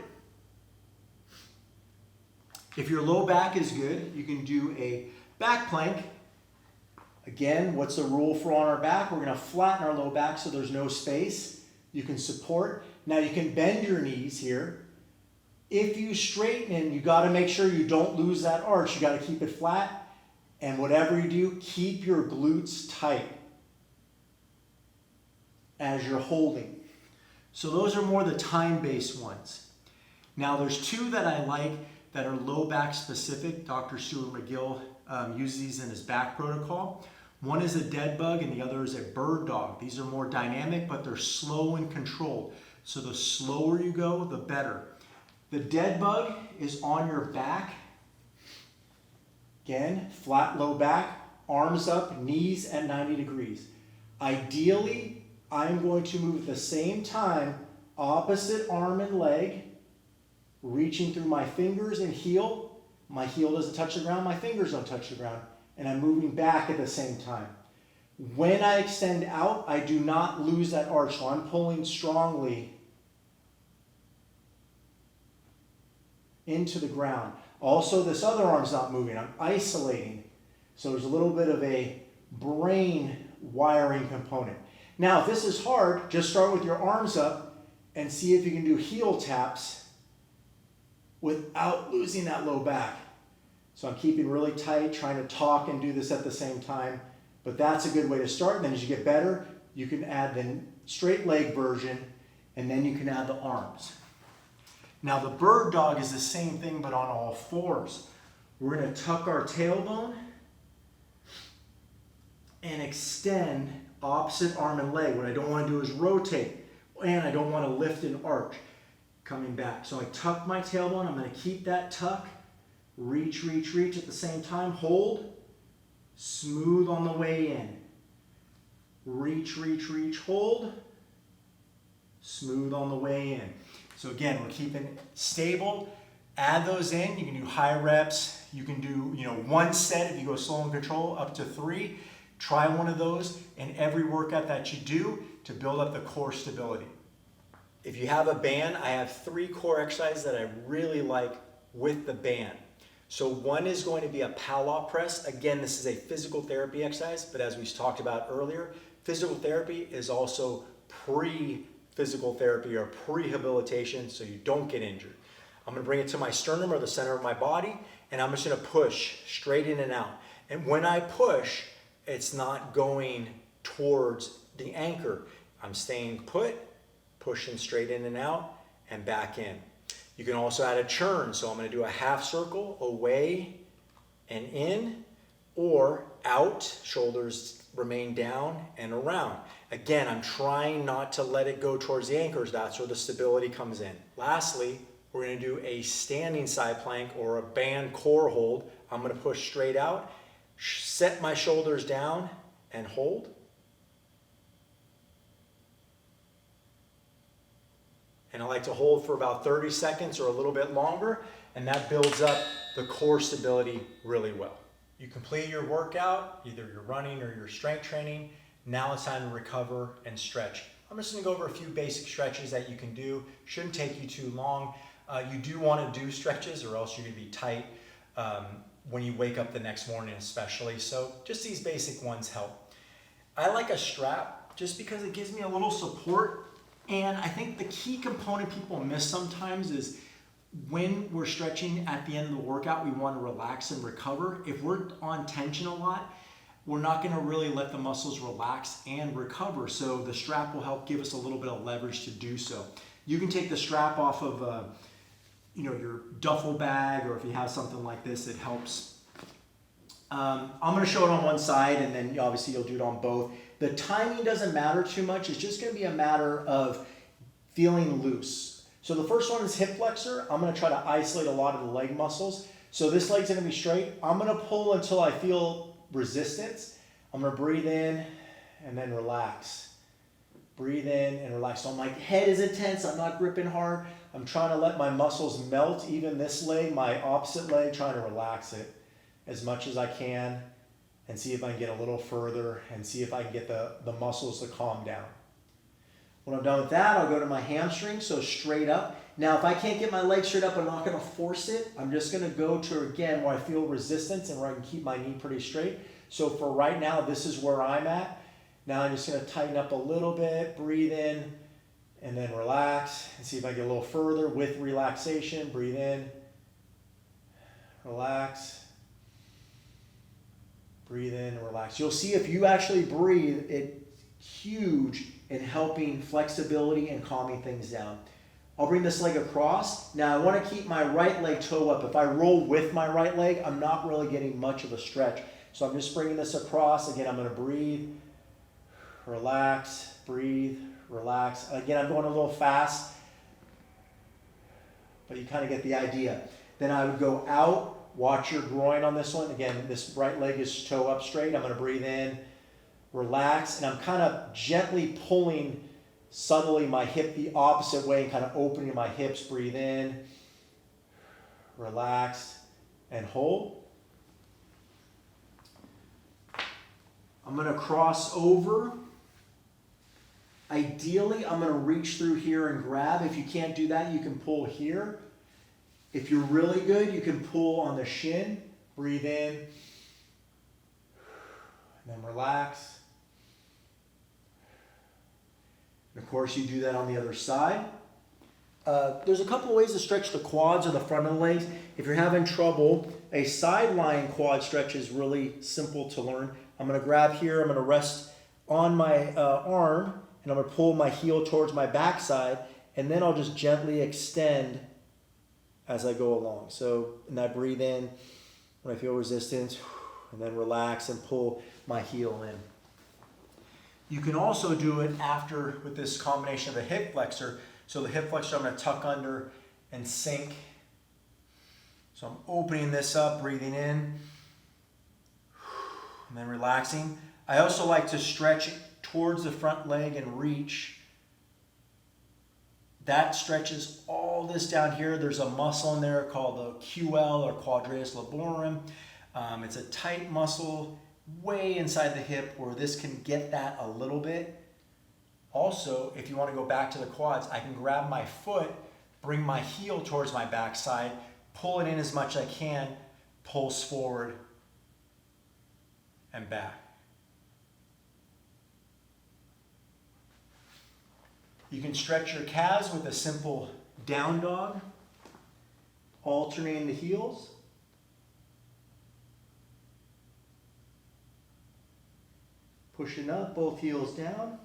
If your low back is good, you can do a back plank. Again, what's the rule for on our back? We're gonna flatten our low back so there's no space. You can support. Now you can bend your knees here. If you straighten, you gotta make sure you don't lose that arch. You gotta keep it flat. And whatever you do, keep your glutes tight as you're holding. So those are more the time-based ones. Now there's 2 that I like that are low back specific. Dr. Stuart McGill uses these in his back protocol. One is a dead bug and the other is a bird dog. These are more dynamic, but they're slow and controlled. So the slower you go, the better. The dead bug is on your back. Again, flat low back, arms up, knees at 90 degrees. Ideally, I'm going to move at the same time, opposite arm and leg, reaching through my fingers and heel. My heel doesn't touch the ground, my fingers don't touch the ground, and I'm moving back at the same time. When I extend out, I do not lose that arch, so I'm pulling strongly into the ground. Also, this other arm's not moving, I'm isolating. So there's a little bit of a brain wiring component. Now, if this is hard, just start with your arms up and see if you can do heel taps without losing that low back. So I'm keeping really tight, trying to talk and do this at the same time, but that's a good way to start. And then as you get better, you can add the straight leg version, and then you can add the arms. Now the bird dog is the same thing, but on all 4s. We're gonna tuck our tailbone and extend opposite arm and leg. What I don't wanna do is rotate, and I don't wanna lift and arch. Coming back. So I tuck my tailbone, I'm gonna keep that tuck, reach, reach, reach at the same time, hold, smooth on the way in. Reach, reach, reach, hold, smooth on the way in. So again, we're keeping it stable. Add those in, you can do high reps, you can do 1 set if you go slow and control, up to 3. Try one of those in every workout that you do to build up the core stability. If you have a band, I have 3 core exercises that I really like with the band. So one is going to be a Pallof press. Again, this is a physical therapy exercise, but as we talked about earlier, physical therapy is also pre-physical therapy or prehabilitation, so you don't get injured. I'm gonna bring it to my sternum or the center of my body, and I'm just gonna push straight in and out. And when I push, it's not going towards the anchor. I'm staying put, pushing straight in and out, and back in. You can also add a churn. So I'm gonna do a half circle away and in, or out, shoulders remain down and around. Again, I'm trying not to let it go towards the anchors. That's where the stability comes in. Lastly, we're gonna do a standing side plank or a band core hold. I'm gonna push straight out, set my shoulders down and hold. And I like to hold for about 30 seconds or a little bit longer, and that builds up the core stability really well. You complete your workout, either you're running or you're strength training. Now it's time to recover and stretch. I'm just gonna go over a few basic stretches that you can do. Shouldn't take you too long. You do wanna do stretches or else you're gonna be tight when you wake up the next morning especially. So just these basic ones help. I like a strap just because it gives me a little support. And I think the key component people miss sometimes is when we're stretching at the end of the workout, we want to relax and recover. If we're on tension a lot, we're not going to really let the muscles relax and recover. So the strap will help give us a little bit of leverage to do so. You can take the strap off of your duffel bag, or if you have something like this, it helps. I'm going to show it on one side, and then obviously you'll do it on both. The timing doesn't matter too much. It's just going to be a matter of feeling loose. So the first one is hip flexor. I'm going to try to isolate a lot of the leg muscles. So this leg's going to be straight. I'm going to pull until I feel resistance. I'm going to breathe in and then relax. Breathe in and relax. So my head is intense. I'm not gripping hard. I'm trying to let my muscles melt. Even this leg, my opposite leg, trying to relax it as much as I can, and see if I can get a little further and see if I can get the muscles to calm down. When I'm done with that, I'll go to my hamstring, so straight up. Now, if I can't get my leg straight up, I'm not gonna force it. I'm just gonna go to, again, where I feel resistance and where I can keep my knee pretty straight. So for right now, this is where I'm at. Now I'm just gonna tighten up a little bit, breathe in, and then relax, and see if I get a little further with relaxation. Breathe in, relax. Breathe in and relax. You'll see if you actually breathe, it's huge in helping flexibility and calming things down. I'll bring this leg across. Now I want to keep my right leg toe up. If I roll with my right leg, I'm not really getting much of a stretch. So I'm just bringing this across. Again, I'm going to breathe, relax, breathe, relax. Again, I'm going a little fast, but you kind of get the idea. Then I would go out. Watch your groin on this one. Again, this right leg is toe up straight. I'm going to breathe in, relax, and I'm kind of gently pulling subtly my hip the opposite way and kind of opening my hips. Breathe in, relax, and hold. I'm going to cross over. Ideally, I'm going to reach through here and grab. If you can't do that, you can pull here. If you're really good, you can pull on the shin, breathe in, and then relax. And of course, you do that on the other side. There's a couple of ways to stretch the quads or the front of the legs. If you're having trouble, a side lying quad stretch is really simple to learn. I'm going to grab here, I'm going to rest on my arm, and I'm going to pull my heel towards my backside, and then I'll just gently extend as I go along. So, and I breathe in when I feel resistance, and then relax and pull my heel in. You can also do it after with this combination of a hip flexor. So the hip flexor I'm going to tuck under and sink. So I'm opening this up, breathing in, and then relaxing. I also like to stretch towards the front leg and reach. That stretches all this down here. There's a muscle in there called the QL or quadratus lumborum. It's a tight muscle way inside the hip where this can get that a little bit. Also, if you want to go back to the quads, I can grab my foot, bring my heel towards my backside, pull it in as much as I can, pulse forward and back. You can stretch your calves with a simple down dog. alternating the heels. Pushing up, both heels down.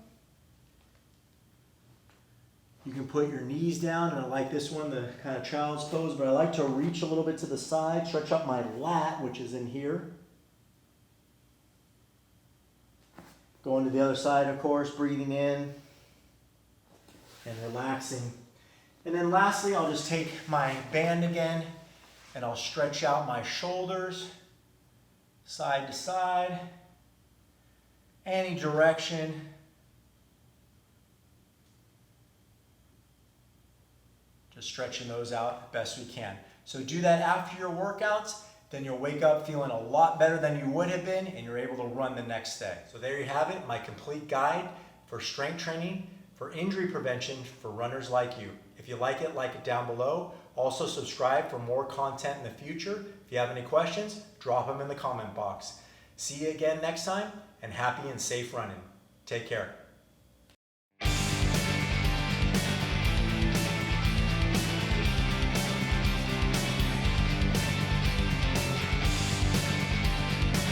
You can put your knees down, and I like this one, the kind of child's pose, but I like to reach a little bit to the side, stretch up my lat, which is in here. Going to the other side, of course, breathing in and relaxing. And then lastly, I'll just take my band again, and I'll stretch out my shoulders, side to side, any direction. Just stretching those out best we can. So do that after your workouts, then you'll wake up feeling a lot better than you would have been, and you're able to run the next day. So there you have it, my complete guide for strength training, for injury prevention for runners like you. If you like it down below. Also subscribe for more content in the future. If you have any questions, drop them in the comment box. See you again next time, and happy and safe running. Take care.